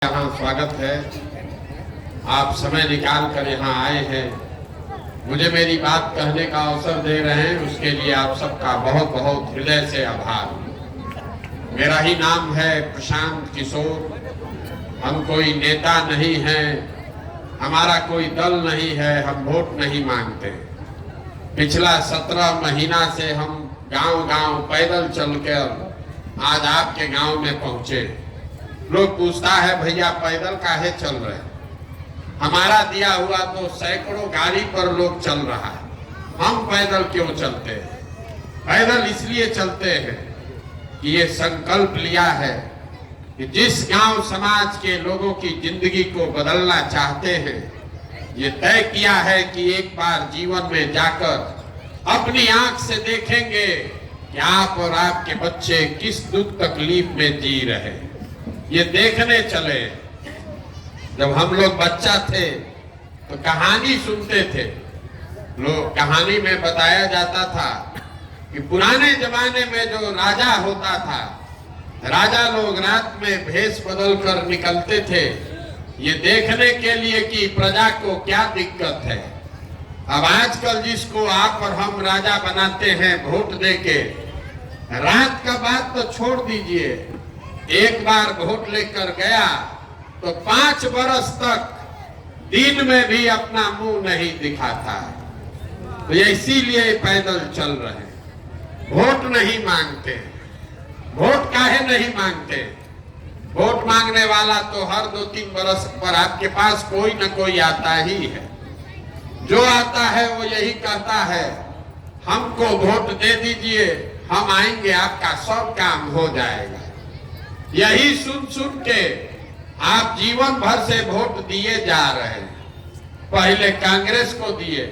यहाँ स्वागत है। आप समय निकाल कर यहाँ आए हैं, मुझे मेरी बात कहने का अवसर दे रहे हैं, उसके लिए आप सबका बहुत बहुत हृदय से आभार। मेरा ही नाम है प्रशांत किशोर। हम कोई नेता नहीं हैं, हमारा कोई दल नहीं है, हम वोट नहीं मांगते। पिछला 17 महीना से हम गांव-गांव पैदल चलकर आज आपके गांव में पहुंचे। लोग पूछता है भैया पैदल काहे चल रहे हैं? हमारा दिया हुआ तो सैकड़ों गाड़ी पर लोग चल रहा है, हम पैदल क्यों चलते हैं? पैदल इसलिए चलते हैं कि ये संकल्प लिया है कि जिस गांव समाज के लोगों की जिंदगी को बदलना चाहते हैं, ये तय किया है कि एक बार जीवन में जाकर अपनी आंख से देखेंगे कि आप और आपके बच्चे किस दुख तकलीफ में जी रहे हैं। ये देखने चले। जब हम लोग बच्चा थे तो कहानी सुनते थे। लोग कहानी में बताया जाता था कि पुराने जमाने में जो राजा होता था, राजा लोग रात में भेष बदल कर निकलते थे ये देखने के लिए कि प्रजा को क्या दिक्कत है। अब आजकल जिसको आप और हम राजा बनाते हैं वोट देके, रात का बात तो छोड़ दीजिए, एक बार वोट लेकर गया तो 5 बरस तक दिन में भी अपना मुंह नहीं दिखाता है। तो इसीलिए पैदल चल रहे हैं, वोट नहीं मांगते। वोट काहे नहीं मांगते? वोट मांगने वाला तो हर 2-3 बरस पर आपके पास कोई न कोई आता ही है। जो आता है वो यही कहता है हमको वोट दे दीजिए, हम आएंगे, आपका सब काम हो जाएगा। यही सुन सुन के आप जीवन भर से वोट दिए जा रहे हैं। पहले कांग्रेस को दिए,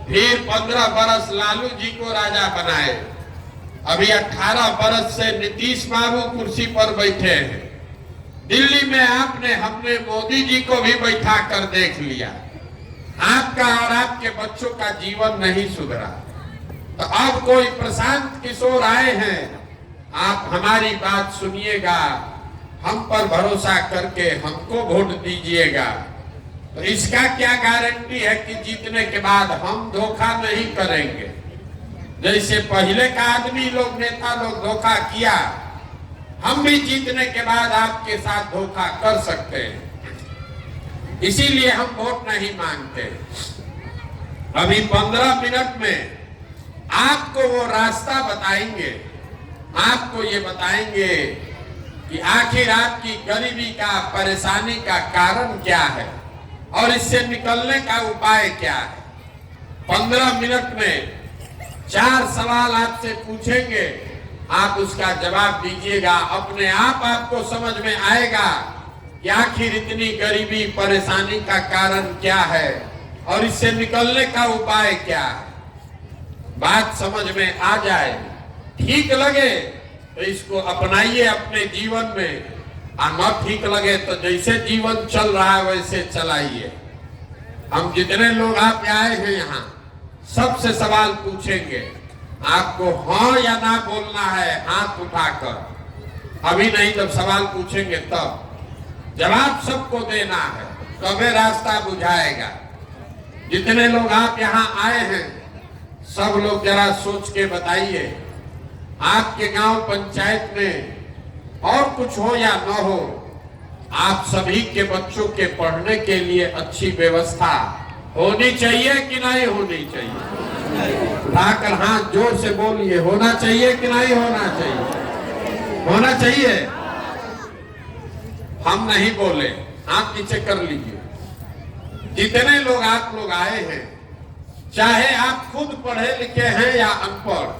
फिर 15 बरस लालू जी को राजा बनाए, अभी 18 बरस से नीतीश बाबू कुर्सी पर बैठे हैं। दिल्ली में हमने मोदी जी को भी बैठा कर देख लिया। आपका और आपके बच्चों का जीवन नहीं सुधरा। तो अब कोई प्रशांत किशोर आए हैं, आप हमारी बात सुनिएगा, हम पर भरोसा करके हमको वोट दीजिएगा। तो इसका क्या गारंटी है कि जीतने के बाद हम धोखा नहीं करेंगे? जैसे पहले का आदमी लोग, नेता लोग धोखा किया, हम भी जीतने के बाद आपके साथ धोखा कर सकते हैं। इसीलिए हम वोट नहीं मांगते। अभी 15 मिनट में आपको वो रास्ता बताएंगे, आपको ये बताएंगे कि आखिर आपकी गरीबी का, परेशानी का कारण क्या है और इससे निकलने का उपाय क्या है। 15 मिनट में 4 सवाल आपसे पूछेंगे, आप उसका जवाब दीजिएगा। अपने आप आपको समझ में आएगा कि आखिर इतनी गरीबी, परेशानी का कारण क्या है और इससे निकलने का उपाय क्या है। बात समझ में आ जाए, ठीक लगे तो इसको अपनाइए अपने जीवन में, और न ठीक लगे तो जैसे जीवन चल रहा है वैसे चलाइए। हम जितने लोग आप आए हैं यहाँ सबसे सवाल पूछेंगे, आपको हाँ या ना बोलना है हाथ उठाकर। अभी नहीं, जब सवाल पूछेंगे तब जवाब सबको देना है, तबे रास्ता बुझाएगा। जितने लोग आप यहाँ आए हैं सब लोग जरा सोच के बताइए, आपके गांव पंचायत में और कुछ हो या न हो, आप सभी के बच्चों के पढ़ने के लिए अच्छी व्यवस्था होनी चाहिए कि नहीं होनी चाहिए? उठाकर हाथ जोर से बोलिए, होना चाहिए कि नहीं होना चाहिए? होना चाहिए। हम नहीं बोले, हाथ नीचे कर लीजिए। जितने लोग आप लोग आए हैं, चाहे आप खुद पढ़े लिखे हैं या अनपढ़,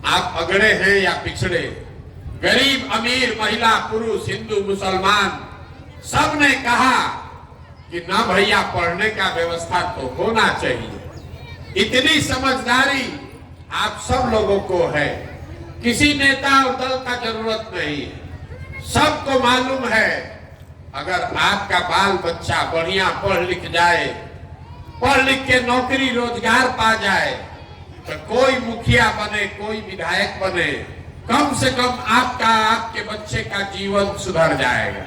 आप अगड़े हैं या पिछड़े, गरीब अमीर, महिला पुरुष, हिंदू मुसलमान, सब ने कहा कि ना भैया पढ़ने का व्यवस्था तो होना चाहिए। इतनी समझदारी आप सब लोगों को है, किसी नेता और दल का जरूरत नहीं है। सबको मालूम है अगर आपका बाल बच्चा बढ़िया पढ़ लिख जाए, पढ़ लिख के नौकरी रोजगार पा जाए, तो कोई मुखिया बने, कोई विधायक बने, कम से कम आपका, आपके बच्चे का जीवन सुधर जाएगा।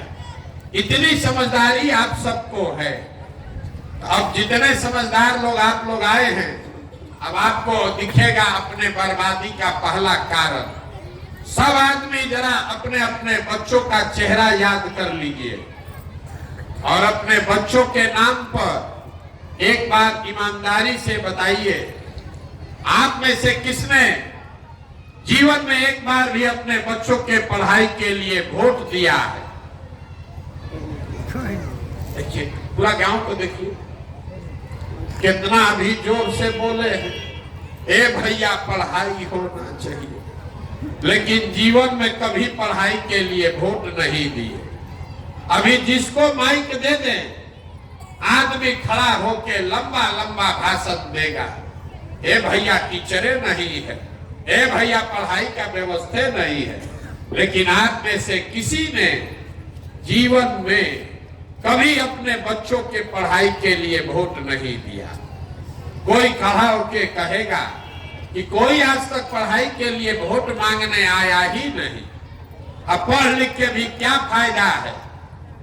इतनी समझदारी आप सबको है। अब जितने समझदार लोग आप लोग आए हैं, अब आपको दिखेगा अपने बर्बादी का पहला कारण। सब आदमी जरा अपने अपने बच्चों का चेहरा याद कर लीजिए और अपने बच्चों के नाम पर एक बार ईमानदारी से बताइए, आप में से किसने जीवन में एक बार भी अपने बच्चों के पढ़ाई के लिए वोट दिया है? देखिए पूरा गांव को देखिए कितना अभी जोर से बोले हैं, ए भैया पढ़ाई होना चाहिए, लेकिन जीवन में कभी पढ़ाई के लिए वोट नहीं दिए। अभी जिसको माइक दे दें, आदमी खड़ा होके लंबा लंबा भाषण देगा, ए भैया टीचरे नहीं है, ए भैया पढ़ाई का व्यवस्था नहीं है। लेकिन आप में से किसी ने जीवन में कभी अपने बच्चों के पढ़ाई के लिए वोट नहीं दिया। कोई खड़ा होके कहेगा कि कोई आज तक पढ़ाई के लिए वोट मांगने आया ही नहीं। अब पढ़ लिख के भी क्या फायदा है?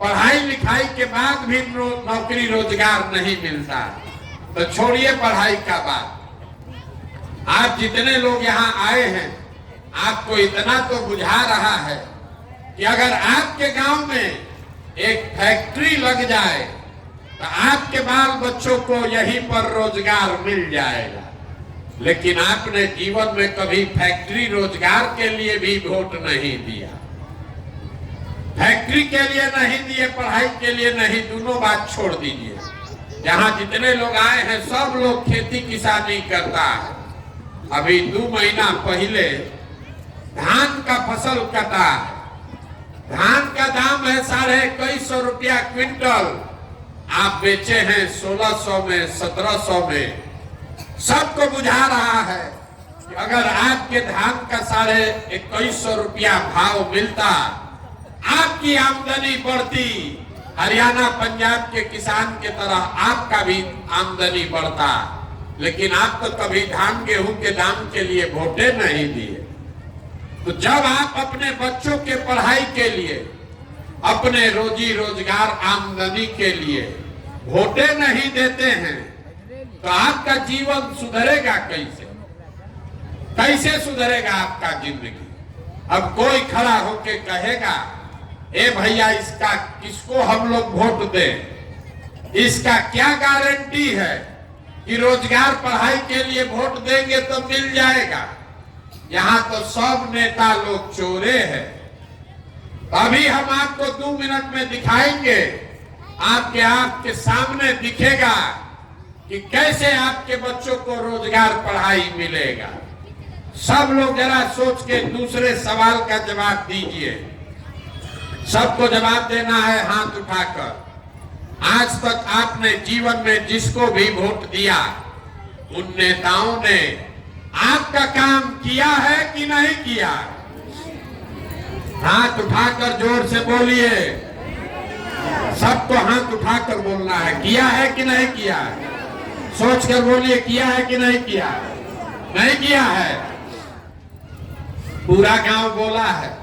पढ़ाई लिखाई के बाद भी नौकरी रोजगार नहीं मिलता, तो छोड़िए पढ़ाई का बात। आप जितने लोग यहाँ आए हैं, आपको इतना तो बुझा रहा है कि अगर आपके गांव में एक फैक्ट्री लग जाए तो आपके बाल बच्चों को यहीं पर रोजगार मिल जाएगा। लेकिन आपने जीवन में कभी फैक्ट्री रोजगार के लिए भी वोट नहीं दिया, फैक्ट्री के लिए नहीं दिए, पढ़ाई के लिए नहीं, दोनों बात छोड़ दीजिए। जहाँ जितने लोग आए हैं सब लोग खेती किसानी करता है। अभी 2 महीना पहले धान का फसल कटा है, धान का दाम है 2150 रुपया क्विंटल, आप बेचे हैं 1600 में, 1700 में। सबको बुझा रहा है कि अगर आपके धान का 2150 रुपया भाव मिलता, आपकी आमदनी बढ़ती, हरियाणा पंजाब के किसान के तरह आपका भी आमदनी बढ़ता। लेकिन आप तो कभी धान गेहूं के दाम के लिए वोटे नहीं दिए। तो जब आप अपने बच्चों के पढ़ाई के लिए, अपने रोजी रोजगार आमदनी के लिए वोटे नहीं देते हैं, तो आपका जीवन सुधरेगा कैसे? कैसे सुधरेगा आपका जिंदगी? अब कोई खड़ा होके कहेगा, ए भैया इसका किसको हम लोग वोट दें? इसका क्या गारंटी है कि रोजगार पढ़ाई के लिए वोट देंगे तो मिल जाएगा? यहाँ तो सब नेता लोग चोरे हैं। अभी हम आपको 2 मिनट में दिखाएंगे, आपके सामने दिखेगा कि कैसे आपके बच्चों को रोजगार पढ़ाई मिलेगा। सब लोग जरा सोच के दूसरे सवाल का जवाब दीजिए। सबको जवाब देना है हाथ उठाकर। आज तक आपने जीवन में जिसको भी वोट दिया, उन नेताओं ने आपका काम किया है कि नहीं किया? हाथ उठाकर जोर से बोलिए। सबको हाथ उठाकर बोलना है, किया है कि नहीं किया? सोचकर बोलिए, किया है कि नहीं किया? नहीं किया है। पूरा गांव बोला है।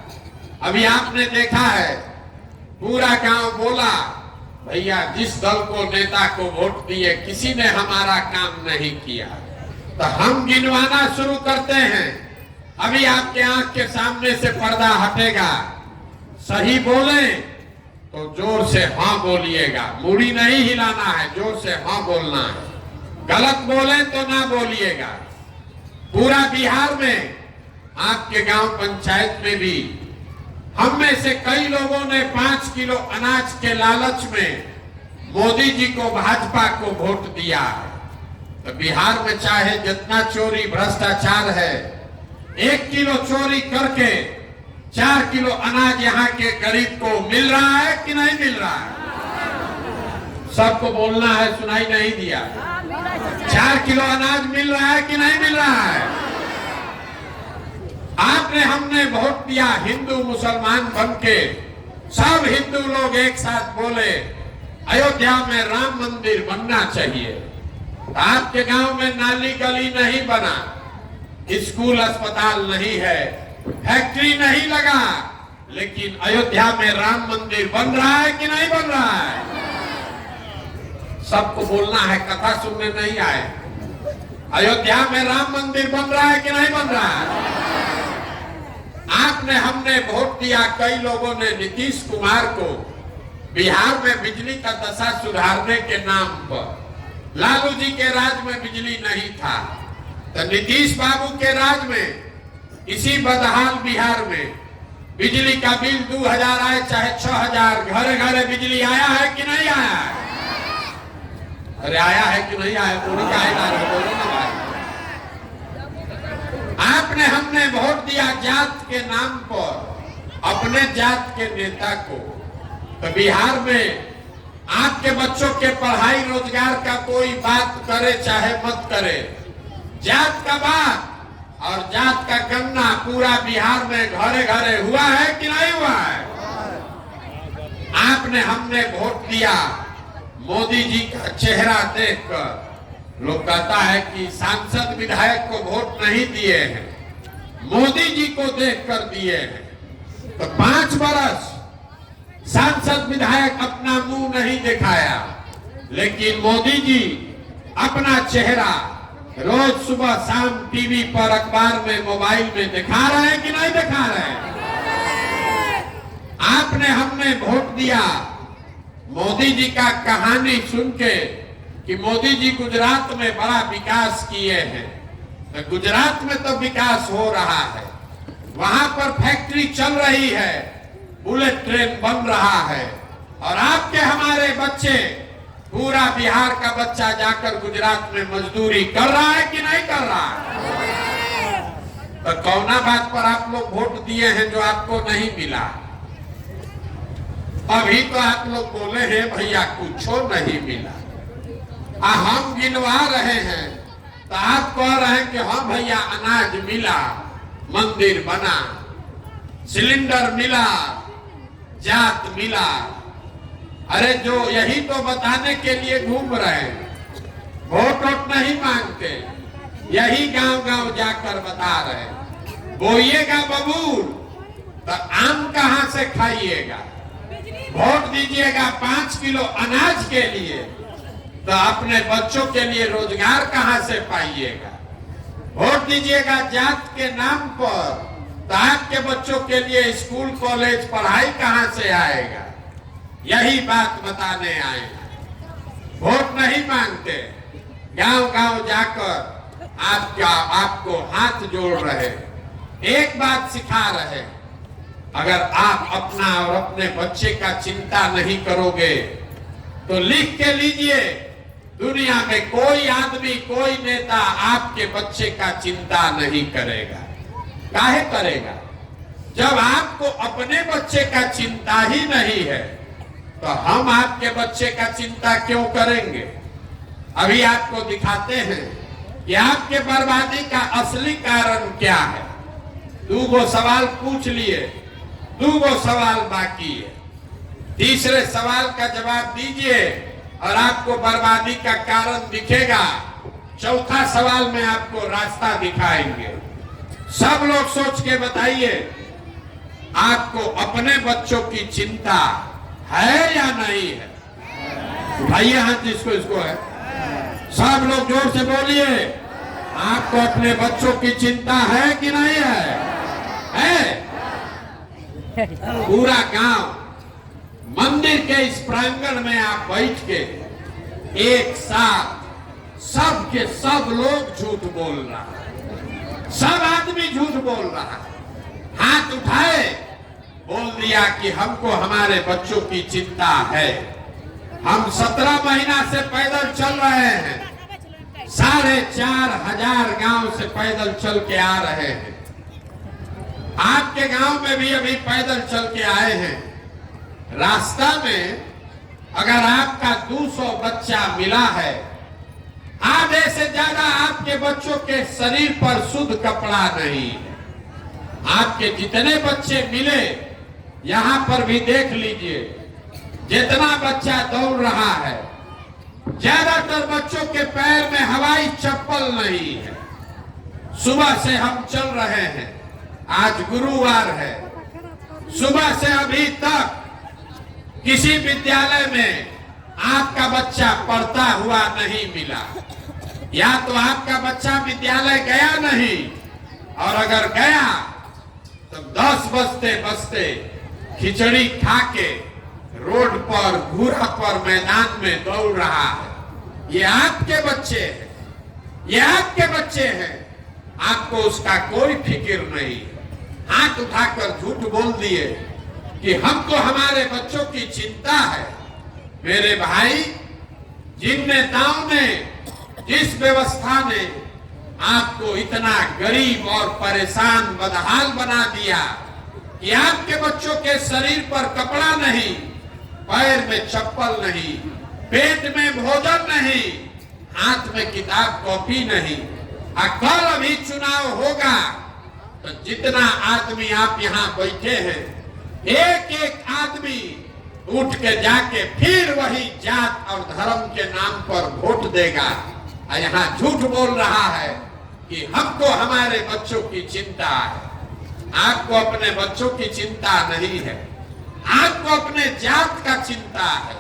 अभी आपने देखा है, पूरा गांव बोला, भैया जिस दल को, नेता को वोट दिए, किसी ने हमारा काम नहीं किया। तो हम गिनवाना शुरू करते हैं। अभी आपके आंख के सामने से पर्दा हटेगा। सही बोले तो जोर से हाँ बोलिएगा, मूड़ी नहीं हिलाना है, जोर से हाँ बोलना है। गलत बोले तो ना बोलिएगा। पूरा बिहार में, आपके गांव पंचायत में भी हम में से कई लोगों ने 5 किलो अनाज के लालच में मोदी जी को, भाजपा को वोट दिया है। तो बिहार में चाहे जितना चोरी भ्रष्टाचार है, 1 किलो चोरी करके 4 किलो अनाज यहाँ के गरीब को मिल रहा है कि नहीं मिल रहा है? सबको बोलना है, सुनाई नहीं दिया। 4 किलो अनाज मिल रहा है कि नहीं मिल रहा है? आपने, हमने वोट दिया हिंदू मुसलमान बन के, सब हिंदू लोग एक साथ बोले अयोध्या में राम मंदिर बनना चाहिए। आपके गांव में नाली गली नहीं बना, स्कूल अस्पताल नहीं है, फैक्ट्री नहीं लगा, लेकिन अयोध्या में राम मंदिर बन रहा है कि नहीं बन रहा है? सबको बोलना है, कथा सुनने नहीं आए। अयोध्या में राम मंदिर बन रहा है कि नहीं बन रहा है? आपने हमने वोट दिया, कई लोगों ने नीतीश कुमार को बिहार में बिजली का दशा सुधारने के नाम पर। लालू जी के राज में बिजली नहीं था, तो नीतीश बाबू के राज में इसी बदहाल बिहार में बिजली का बिल 2000 आए चाहे 6000, घरे घरे बिजली आया है कि नहीं आया है? अरे आया है कि नहीं आया? बोलो ना भाई। आपने हमने वोट दिया जात के नाम पर अपने जात के नेता को, तो बिहार में आपके बच्चों के पढ़ाई रोजगार का कोई बात करे चाहे मत करे, जात का बात और जात का गन्ना पूरा बिहार में घरे घरे हुआ है कि नहीं हुआ है? आपने हमने वोट दिया मोदी जी का चेहरा देखकर। लोग कहता है कि सांसद विधायक को वोट नहीं दिए हैं, मोदी जी को देखकर दिए हैं। तो 5 बरस सांसद विधायक अपना मुंह नहीं दिखाया, लेकिन मोदी जी अपना चेहरा रोज सुबह शाम टीवी पर, अखबार में, मोबाइल में दिखा रहे हैं कि नहीं दिखा रहे हैं? आपने हमने वोट दिया मोदी जी का कहानी सुन के कि मोदी जी गुजरात में बड़ा विकास किए हैं। तो गुजरात में तो विकास हो रहा है, वहां पर फैक्ट्री चल रही है, बुलेट ट्रेन बन रहा है, और आपके हमारे बच्चे, पूरा बिहार का बच्चा जाकर गुजरात में मजदूरी कर रहा है कि नहीं कर रहा है? तो कौना बात पर आप लोग वोट दिए हैं जो आपको नहीं मिला? अभी तो आप लोग बोले हैं भैया कुछ नहीं मिला, हम गिनवा रहे हैं तो आप कह रहे हैं कि हाँ भैया अनाज मिला, मंदिर बना, सिलेंडर मिला, जात मिला। अरे जो यही तो बताने के लिए घूम रहे हैं, वोट नहीं मांगते, यही गांव गांव जाकर बता रहे हैं। बोइएगा बबूल तो आम कहां से खाइएगा? वोट दीजिएगा 5 किलो अनाज के लिए, तो अपने बच्चों के लिए रोजगार कहां से पाइएगा? वोट दीजिएगा जात के नाम पर, तो आपके बच्चों के लिए स्कूल कॉलेज पढ़ाई कहां से आएगा? यही बात बताने आए हैं। वोट नहीं मांगते, गांव गांव जाकर आपको हाथ जोड़ रहे, एक बात सिखा रहे, अगर आप अपना और अपने बच्चे का चिंता नहीं करोगे तो लिख के लीजिए, दुनिया में कोई आदमी, कोई नेता आपके बच्चे का चिंता नहीं करेगा। काहे करेगा? जब आपको अपने बच्चे का चिंता ही नहीं है तो हम आपके बच्चे का चिंता क्यों करेंगे? अभी आपको दिखाते हैं कि आपके बर्बादी का असली कारण क्या है। 2 सवाल पूछ लिए, 2 सवाल बाकी है। तीसरे सवाल का जवाब दीजिए और आपको बर्बादी का कारण दिखेगा। चौथा सवाल में आपको रास्ता दिखाएंगे। सब लोग सोच के बताइए, आपको अपने बच्चों की चिंता है या नहीं है? उठाइए हाथ जिसको इसको है। सब लोग जोर से बोलिए, आपको अपने बच्चों की चिंता है कि नहीं है? है? पूरा गांव मंदिर के इस प्रांगण में आप बैठ के एक साथ सब के सब लोग झूठ बोल रहा है, सब आदमी झूठ बोल रहा है। हाथ उठाए, बोल दिया कि हमको हमारे बच्चों की चिंता है। हम 17 महीना से पैदल चल रहे हैं, 4500 गांव से पैदल चल के आ रहे हैं। आपके गांव में भी अभी पैदल चल के आए हैं। रास्ता में अगर आपका 200 बच्चा मिला है, आधे से ज्यादा आपके बच्चों के शरीर पर शुद्ध कपड़ा नहीं है। आपके जितने बच्चे मिले, यहां पर भी देख लीजिए, जितना बच्चा दौड़ रहा है, ज्यादातर बच्चों के पैर में हवाई चप्पल नहीं है। सुबह से हम चल रहे हैं, आज गुरुवार है, सुबह से अभी तक किसी विद्यालय में आपका बच्चा पढ़ता हुआ नहीं मिला। या तो आपका बच्चा विद्यालय गया नहीं, और अगर गया तो 10 बजते बजते खिचड़ी खा के रोड पर घूरा पर मैदान में दौड़ रहा है। ये आपके बच्चे हैं, ये आपके बच्चे हैं, आपको उसका कोई फिक्र नहीं। हाथ उठाकर झूठ बोल दिए कि हमको हमारे बच्चों की चिंता है। मेरे भाई, जिन नेताओं ने, जिस व्यवस्था ने आपको इतना गरीब और परेशान बदहाल बना दिया कि आपके बच्चों के शरीर पर कपड़ा नहीं, पैर में चप्पल नहीं, पेट में भोजन नहीं, हाथ में किताब कॉपी नहीं। कल अभी चुनाव होगा तो जितना आदमी आप यहाँ बैठे हैं, एक एक आदमी उठ के जाके फिर वही जात और धर्म के नाम पर वोट देगा। और यहाँ झूठ बोल रहा है कि हमको हमारे बच्चों की चिंता है। आपको अपने बच्चों की चिंता नहीं है, आपको अपने जात का चिंता है,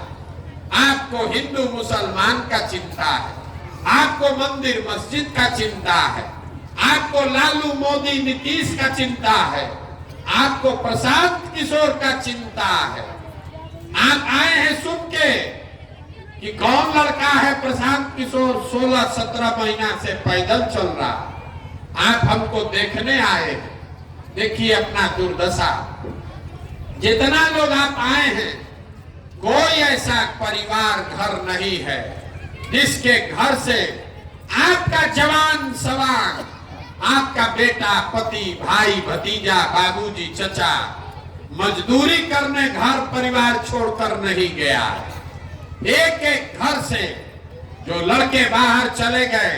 आपको हिंदू मुसलमान का चिंता है, आपको मंदिर मस्जिद का चिंता है, आपको लालू मोदी नीतीश का चिंता है, आपको प्रशांत किशोर का चिंता है। आप आए हैं सुन के कि कौन लड़का है प्रशांत किशोर 16-17 महीना से पैदल चल रहा। आप हमको देखने आए हैं, देखिए अपना दुर्दशा। जितना लोग आप आए हैं, कोई ऐसा परिवार घर नहीं है जिसके घर से आपका जवान सवाल, आपका बेटा, पति, भाई, भतीजा, बाबूजी, चचा मजदूरी करने घर परिवार छोड़कर नहीं गया। एक एक घर से जो लड़के बाहर चले गए,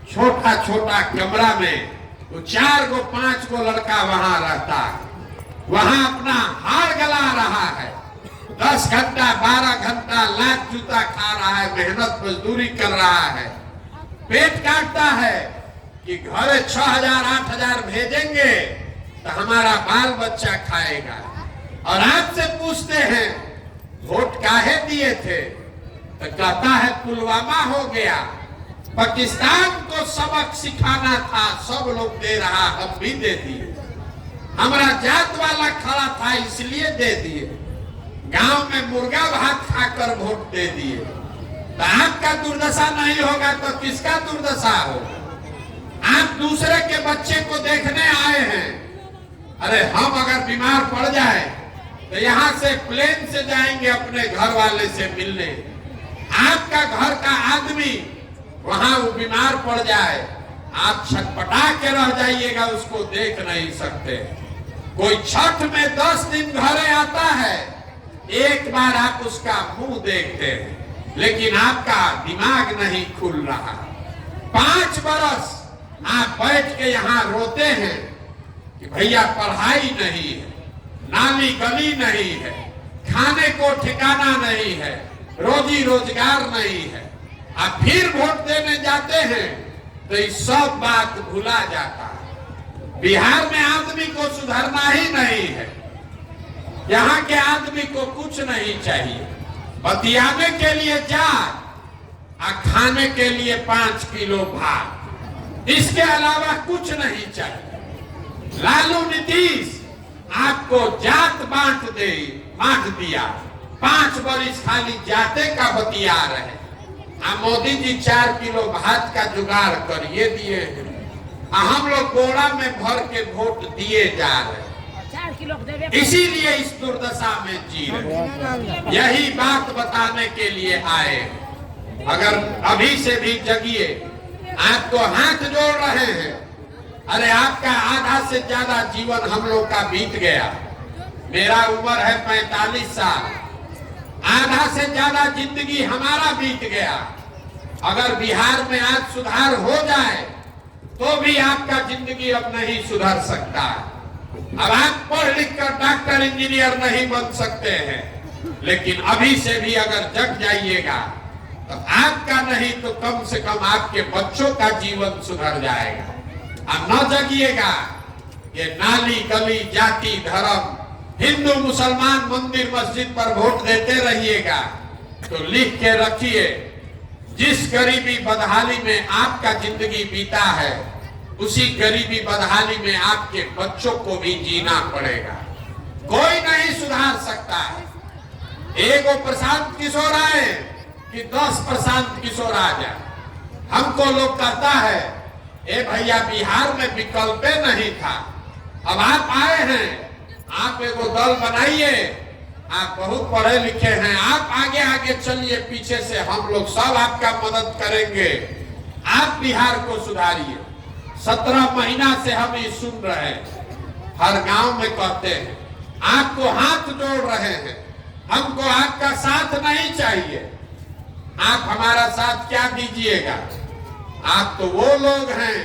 छोटा छोटा कमरा में वो 4 गो 5 गो लड़का वहां रहता है, वहां अपना हार गला रहा है, 10 घंटा 12 घंटा लात जूता खा रहा है, मेहनत मजदूरी कर रहा है, पेट काटता है कि घर 6,000-8,000 भेजेंगे तो हमारा बाल बच्चा खाएगा। और आपसे पूछते हैं वोट काहे दिए थे, तो कहता है पुलवामा हो गया, पाकिस्तान को सबक सिखाना था, सब लोग दे रहा, हम भी दे दिए, हमारा जात वाला खड़ा था इसलिए दे दिए, गांव में मुर्गा भात खाकर वोट दे दिए। तो आपका दुर्दशा नहीं होगा तो किसका दुर्दशा होगा? आप दूसरे के बच्चे को देखने आए हैं। अरे हम अगर बीमार पड़ जाए तो यहाँ से प्लेन से जाएंगे अपने घर वाले से मिलने, आपका घर का आदमी वहां वो बीमार पड़ जाए, आप छटपटा के रह जाइएगा, उसको देख नहीं सकते। कोई छठ में 10 दिन घरे आता है, एक बार आप उसका मुंह देखते हैं, लेकिन आपका दिमाग नहीं खुल रहा। 5 बरस आप बैठ के यहाँ रोते हैं कि भैया पढ़ाई नहीं है, नाली गली नहीं है, खाने को ठिकाना नहीं है, रोजी रोजगार नहीं है। आप फिर वोट देने जाते हैं तो ये सब बात भुला जाता है। बिहार में आदमी को सुधरना ही नहीं है, यहाँ के आदमी को कुछ नहीं चाहिए, बतियाने के लिए जात और खाने के लिए 5 किलो भात, इसके अलावा कुछ नहीं चाहिए। लालू नीतीश आपको जात बांट दिया, 5 बरिस खाली जाते का बतिया रहे। मोदी जी 4 किलो भात का जुगाड़ करिए दिए हैं, हम लोग बोरा में भर के वोट दिए जा रहे, इसीलिए इस दुर्दशा में जी रहे। यही बात बताने के लिए आए। अगर अभी से भी जगिए, आपको हाथ जोड़ रहे हैं। अरे आपका आधा से ज्यादा जीवन हम लोग का बीत गया, मेरा उम्र है 45 साल, आधा से ज्यादा जिंदगी हमारा बीत गया। अगर बिहार में आज सुधार हो जाए तो भी आपका जिंदगी अब नहीं सुधर सकता है। अब आप पढ़ लिख कर डॉक्टर इंजीनियर नहीं बन सकते हैं, लेकिन अभी से भी अगर जग जाइएगा तो आपका नहीं तो कम से कम आपके बच्चों का जीवन सुधर जाएगा। अब न जगिएगा, ये नाली गली जाति धर्म हिंदू मुसलमान मंदिर मस्जिद पर वोट देते रहिएगा तो लिख के रखिए, जिस गरीबी बदहाली में आपका जिंदगी बीता है उसी गरीबी बदहाली में आपके बच्चों को भी जीना पड़ेगा। कोई नहीं सुधार सकता है। एगो प्रशांत किशोर आए कि 10 प्रशांत किशोर आ जाए। हमको लोग कहता है ए भैया बिहार में विकल्प नहीं था, अब आप आए हैं, आप एगो दल बनाइए, आप बहुत पढ़े लिखे हैं, आप आगे आगे चलिए, पीछे से हम लोग सब आपका मदद करेंगे, आप बिहार को सुधारिए। 17 महीना से हम ये सुन रहे हैं, हर गांव में कहते हैं, आपको हाथ जोड़ रहे हैं, हमको आपका साथ नहीं चाहिए। आप हमारा साथ क्या दीजिएगा? आप तो वो लोग हैं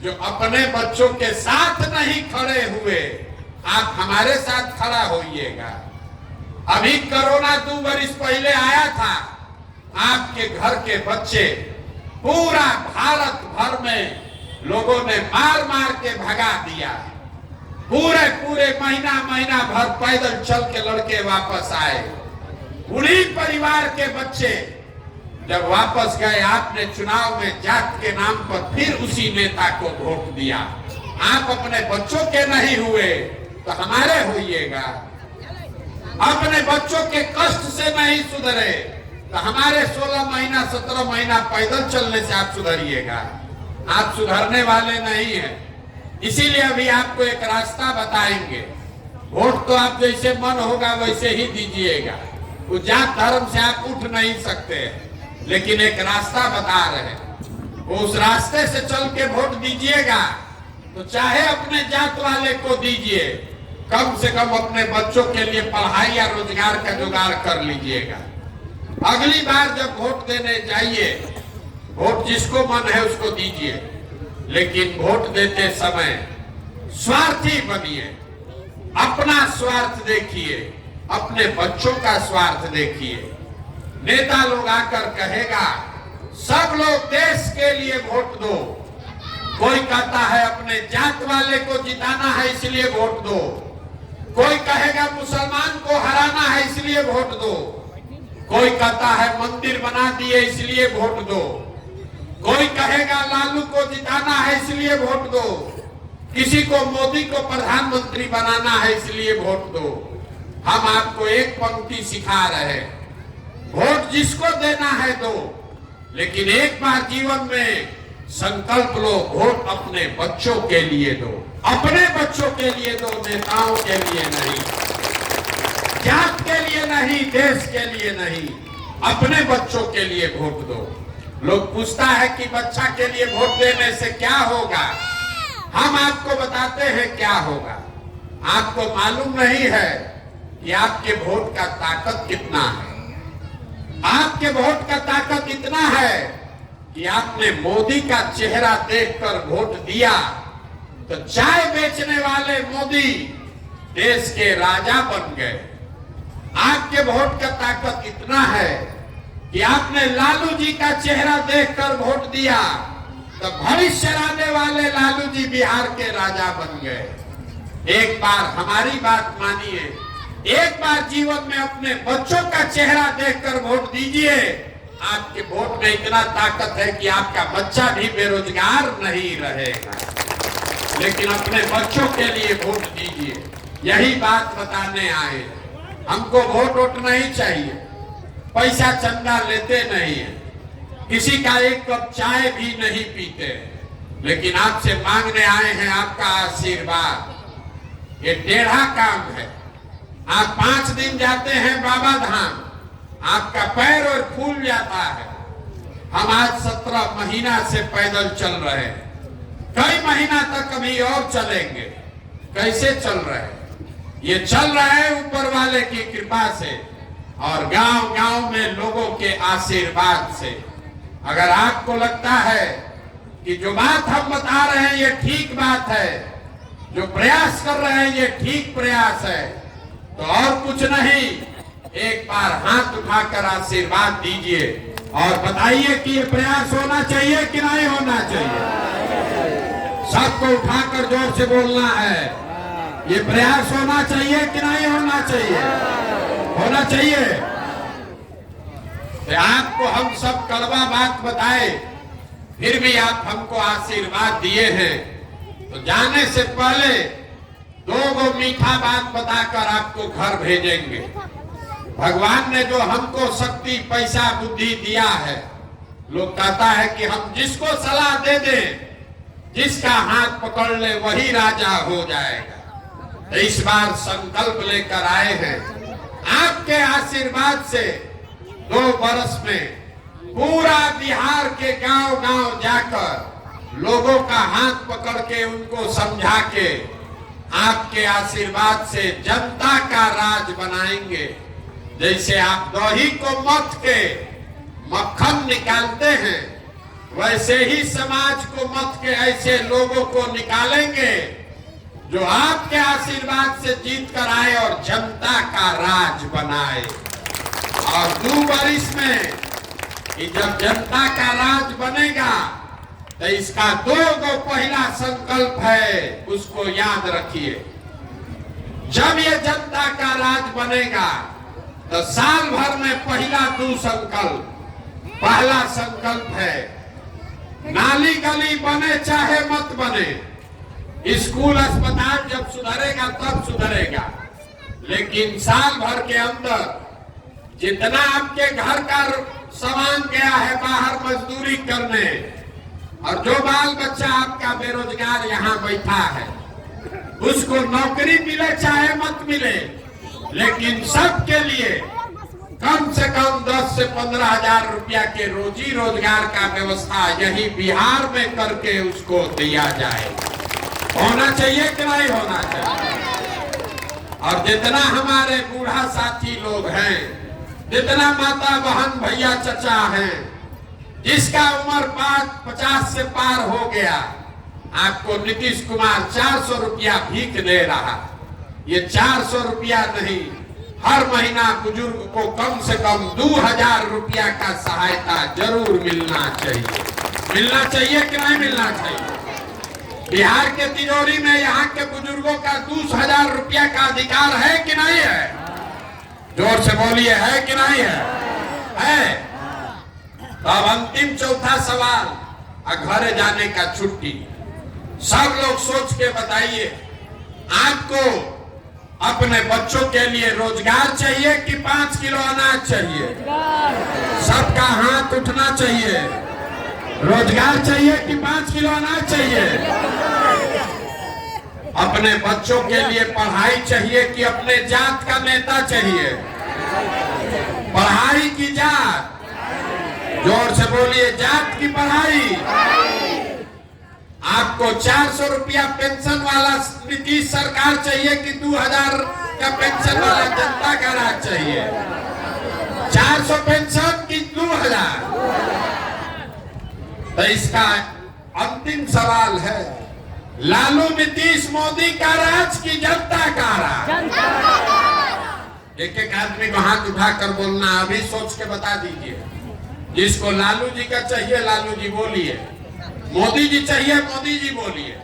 जो अपने बच्चों के साथ नहीं खड़े हुए, आप हमारे साथ खड़ा होइएगा। अभी कोरोना 2 वर्ष पहले आया था, आपके घर के बच्चे पूरा भारत भर में लोगों ने मार मार के भगा दिया। पूरे महीना भर पैदल चल के लड़के वापस आए। उन्हीं परिवार के बच्चे जब वापस गए, आपने चुनाव में जात के नाम पर फिर उसी नेता को वोट दिया। आप अपने बच्चों के नहीं हुए तो हमारे होइएगा। अपने बच्चों के कष्ट से नहीं सुधरे तो हमारे 16 महीना 17 महीना पैदल चलने से आप सुधरिएगा। आप सुधरने वाले नहीं हैं। इसीलिए अभी आपको एक रास्ता बताएंगे। वोट तो आप जैसे मन होगा वैसे ही दीजिएगा, वो जात धर्म से आप उठ नहीं सकते, लेकिन एक रास्ता बता रहे हैं, वो उस रास्ते से चल के वोट दीजिएगा तो चाहे अपने जात वाले को दीजिए, कम से कम अपने बच्चों के लिए पढ़ाई या रोजगार का जुगाड़ कर लीजिएगा। अगली बार जब वोट देने जाइए, वोट जिसको मन है उसको दीजिए, लेकिन वोट देते समय स्वार्थी बनिए। अपना स्वार्थ देखिए, अपने बच्चों का स्वार्थ देखिए। नेता लोग आकर कहेगा सब लोग देश के लिए वोट दो, कोई कहता है अपने जात वाले को जिताना है इसलिए वोट दो, कोई कहेगा मुसलमान को हराना है इसलिए वोट दो, कोई कहता है मंदिर बना दिए इसलिए वोट दो, कोई कहेगा लालू को जिताना है इसलिए वोट दो, किसी को मोदी को प्रधानमंत्री बनाना है इसलिए वोट दो। हम आपको एक पंक्ति सिखा रहे हैं, वोट जिसको देना है दो, लेकिन एक बार जीवन में संकल्प लो, वोट अपने बच्चों के लिए दो, अपने बच्चों के लिए दो, नेताओं के लिए नहीं, जात के लिए नहीं, देश के लिए नहीं, अपने बच्चों के लिए वोट दो। लोग पूछता है कि बच्चा के लिए वोट देने से क्या होगा? हम आपको बताते हैं क्या होगा। आपको मालूम नहीं है कि आपके वोट का ताकत कितना है। आपके वोट का ताकत इतना है कि आपने मोदी का चेहरा देखकर वोट दिया तो चाय बेचने वाले मोदी देश के राजा बन गए। आपके वोट का ताकत इतना है कि आपने लालू जी का चेहरा देखकर वोट दिया तो भविष्य लाने वाले लालू जी बिहार के राजा बन गए। एक बार हमारी बात मानिए, एक बार जीवन में अपने बच्चों का चेहरा देखकर वोट दीजिए। आपके वोट में इतना ताकत है कि आपका बच्चा भी बेरोजगार नहीं रहेगा। लेकिन अपने बच्चों के लिए वोट दीजिए, यही बात बताने आए। हमको वोट नहीं चाहिए, पैसा चंदा लेते नहीं है, किसी का एक कप चाय भी नहीं पीते, लेकिन आपसे मांगने आए हैं आपका आशीर्वाद। ये टेढ़ा काम है। आप 5 दिन जाते हैं बाबा धाम, आपका पैर और फूल जाता है। हम आज 17 महीना से पैदल चल रहे हैं, कई महीना तक अभी और चलेंगे। कैसे चल रहे हैं? ये चल रहा है ऊपर वाले की कृपा से और गांव-गांव में लोगों के आशीर्वाद से। अगर आपको लगता है कि जो बात हम बता रहे हैं ये ठीक बात है, जो प्रयास कर रहे हैं ये ठीक प्रयास है, तो और कुछ नहीं, एक बार हाथ उठाकर आशीर्वाद दीजिए और बताइए कि ये प्रयास होना चाहिए कि नहीं होना चाहिए। सबको उठाकर जोर से बोलना है, ये प्रयास होना चाहिए कि नहीं होना चाहिए? होना चाहिए। तो आपको हम सब कड़वा बात बताए, फिर भी आप हमको आशीर्वाद दिए हैं, तो जाने से पहले दो मीठा बात बताकर आपको घर भेजेंगे। भगवान ने जो हमको शक्ति, पैसा, बुद्धि दिया है, लोग कहता है कि हम जिसको सलाह दे दें, जिसका हाथ पकड़ ले वही राजा हो जाएगा। तो इस बार संकल्प लेकर आए हैं, आपके आशीर्वाद से 2 वर्ष में पूरा बिहार के गांव-गांव जाकर लोगों का हाथ पकड़ के उनको समझा के आपके आशीर्वाद से जनता का राज बनाएंगे। जैसे आप दही को मथ के मक्खन निकालते हैं, वैसे ही समाज को मथ के ऐसे लोगों को निकालेंगे जो आपके आशीर्वाद से जीत कर आए और जनता का राज बनाए। और 2 वर्ष में कि जब जनता का राज बनेगा, तो इसका 2 पहला संकल्प है, उसको याद रखिए। जब ये जनता का राज बनेगा, तो साल भर में पहला 2 संकल्प। पहला संकल्प है, नाली गली बने चाहे मत बने, स्कूल अस्पताल जब सुधरेगा तब सुधरेगा, लेकिन साल भर के अंदर जितना आपके घर का सामान गया है बाहर मजदूरी करने, और जो बाल बच्चा आपका बेरोजगार यहाँ बैठा है, उसको नौकरी मिले चाहे मत मिले, लेकिन सबके लिए कम से कम 10 से 15 हजार रुपया के रोजी रोजगार का व्यवस्था यही बिहार में करके उसको दिया जाए। होना चाहिए कि नहीं होना चाहिए? और जितना हमारे बूढ़ा साथी लोग हैं, जितना माता बहन भैया चचा हैं, जिसका उम्र 50 से पार हो गया, आपको नीतीश कुमार 400 रुपया भीख दे रहा। ये 400 रुपया नहीं, हर महीना बुजुर्ग को कम से कम 2000 रुपया का सहायता जरूर मिलना चाहिए। मिलना चाहिए कि नहीं मिलना चाहिए? बिहार के तिजोरी में यहाँ के बुजुर्गों का 2000 रुपया का अधिकार है कि नहीं है? जोर से बोलिए, है कि नहीं है? है। तो अब अंतिम चौथा सवाल, घरे जाने का छुट्टी। सब लोग सोच के बताइए, आपको अपने बच्चों के लिए रोजगार चाहिए कि 5 किलो अनाज चाहिए? सबका हाथ उठना चाहिए। रोजगार चाहिए कि 5 किलो अनाज चाहिए? अपने बच्चों के लिए पढ़ाई चाहिए कि अपने जात का नेता चाहिए? पढ़ाई की जात, जोर से बोलिए, जात की पढ़ाई। आपको 400 रुपया पेंशन वाला नीतीश सरकार चाहिए कि 2000 का पेंशन वाला जनता का राज चाहिए? 400 पेंशन की 2000? तो इसका अंतिम सवाल है, लालू नीतीश मोदी का राज की जनता का राज? एक एक आदमी को हाथ उठाकर बोलना, अभी सोच के बता दीजिए। जिसको लालू जी का चाहिए लालू जी बोलिए, मोदी जी चाहिए मोदी जी बोलिए।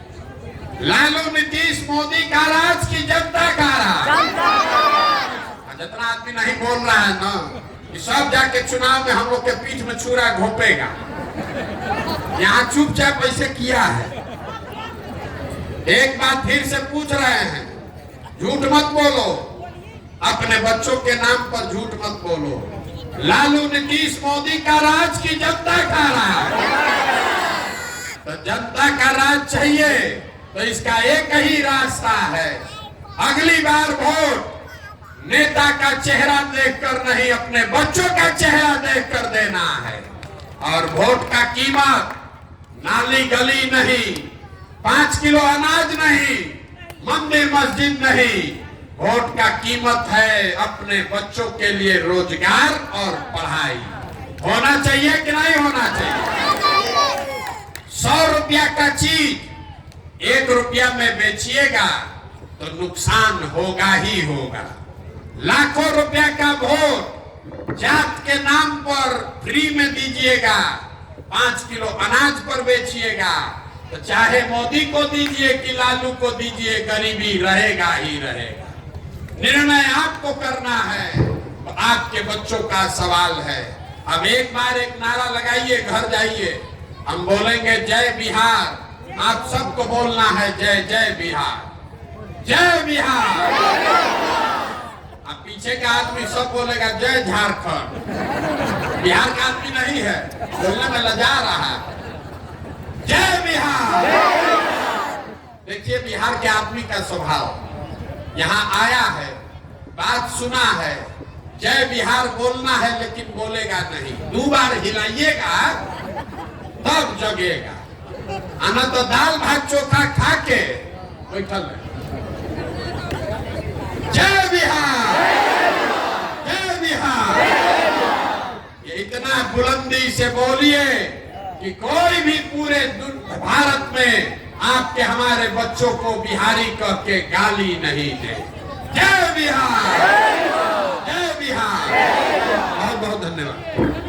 लालू नीतीश मोदी का राज की जनता का राज? जितना आदमी नहीं बोल रहा है ना, कि सब जाके चुनाव में हम लोग के पीठ में छुरा घोपेगा। यहाँ चुपचाप ऐसे किया है। एक बात फिर से पूछ रहे हैं, झूठ मत बोलो, अपने बच्चों के नाम पर झूठ मत बोलो। लालू नीतीश मोदी का राज की जनता का राज? तो जनता का राज चाहिए, तो इसका एक ही रास्ता है, अगली बार वोट नेता का चेहरा देखकर नहीं, अपने बच्चों का चेहरा देखकर देना है। और वोट का कीमत नाली गली नहीं, 5 किलो अनाज नहीं, मंदिर मस्जिद नहीं, वोट का कीमत है अपने बच्चों के लिए रोजगार और पढ़ाई। होना चाहिए कि नहीं होना चाहिए? 100 रुपया का चीज 1 रुपया में बेचिएगा तो नुकसान होगा ही होगा। लाखों रुपया का वोट जात के नाम पर फ्री में दीजिएगा, 5 किलो अनाज पर बेचिएगा, तो चाहे मोदी को दीजिए कि लालू को दीजिए, गरीबी रहेगा ही रहेगा। निर्णय आपको करना है, आपके बच्चों का सवाल है। अब एक बार एक नारा लगाइए, घर जाइए, हम बोलेंगे जय बिहार, आप सबको बोलना है जय जय बिहार, जय बिहार। अब पीछे का आदमी सब बोलेगा जय झारखंड, बिहार का आदमी नहीं है, बोलने में लजा रहा है। जय बिहार। देखिए बिहार के आदमी का स्वभाव, यहाँ आया है, बात सुना है, जय बिहार बोलना है, लेकिन बोलेगा नहीं। 2 बार हिलाइएगा तब जगेगा, आना तो दाल भात चोखा खा के बैठल है। जय बिहार, जय बिहार। ये इतना बुलंदी से बोलिए कि कोई भी पूरे भारत में आपके हमारे बच्चों को बिहारी कह के गाली नहीं दे। जय बिहार, जय बिहार। बहुत बहुत धन्यवाद।